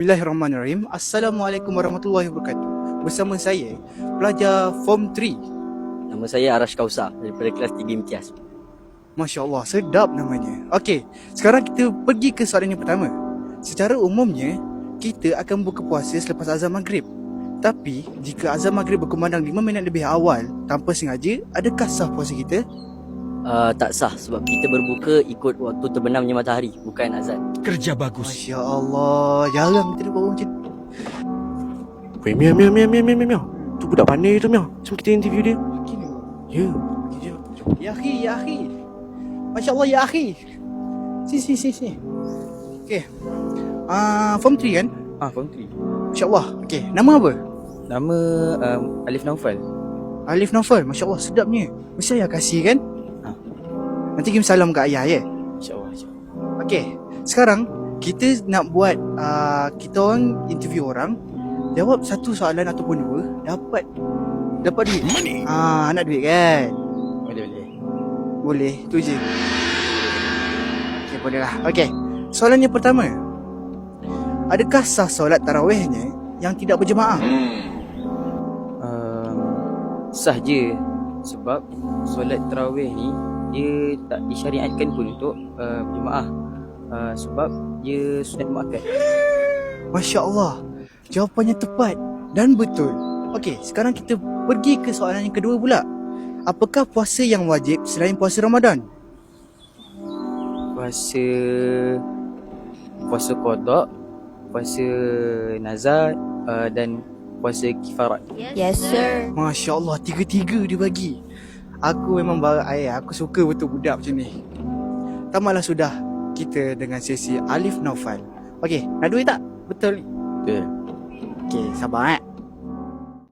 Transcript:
Bismillahirrahmanirrahim. Assalamualaikum warahmatullahi wabarakatuh. Bersama saya, pelajar Form 3. Nama saya Arash Kausar daripada kelas 3 imtiaz. Masya Allah, sedap namanya. Okey, sekarang kita pergi ke soalan yang pertama. Secara umumnya, kita akan buka puasa selepas azan maghrib. Tapi, jika azan maghrib berkumandang 5 minit lebih awal tanpa sengaja, adakah sah puasa kita? Tak sah sebab kita berbuka ikut waktu terbenamnya matahari, bukan azan. Kerja bagus. Masya Allah, jarang kita buat macam tu. Weh, Miao. Tu budak pandai tu, Miao. Jom kita interview dia. Gini. Ya. Ya akhi. Masya Allah, ya akhi. Si. Okey. Form 3 kan? Form 3. Masya Allah. Okey, nama apa? Nama Alif Naufal. Alif Naufal. Masya Allah, sedapnya. Mesti ayah kasih kan? Nanti kirim salam kat ayah ya. InsyaAllah. Okey, sekarang kita nak buat kita orang interview orang, jawab satu soalan ataupun dua, dapat duit. Nak duit kan? Boleh. Boleh, tu je. Okey, boleh lah. Okey, soalan yang pertama. Adakah sah solat tarawihnya yang tidak berjemaah? Sah je. Sebab solat tarawih ni dia tak disyariatkan pun untuk berjemaah. Sebab dia sunat muakkad. Masya Allah, jawapannya tepat dan betul. Okey, sekarang kita pergi ke soalan yang kedua pula. Apakah puasa yang wajib selain puasa Ramadan? Puasa qada, puasa nazar dan puasa kifarat. Yes, sir. Masya Allah, tiga-tiga dia bagi. Aku memang barat air. Aku suka betul budak macam ni. Tamatlah sudah kita dengan sesi Alif Naufal. Okey, nak duit tak? Betul ni? Betul. Okey, sabar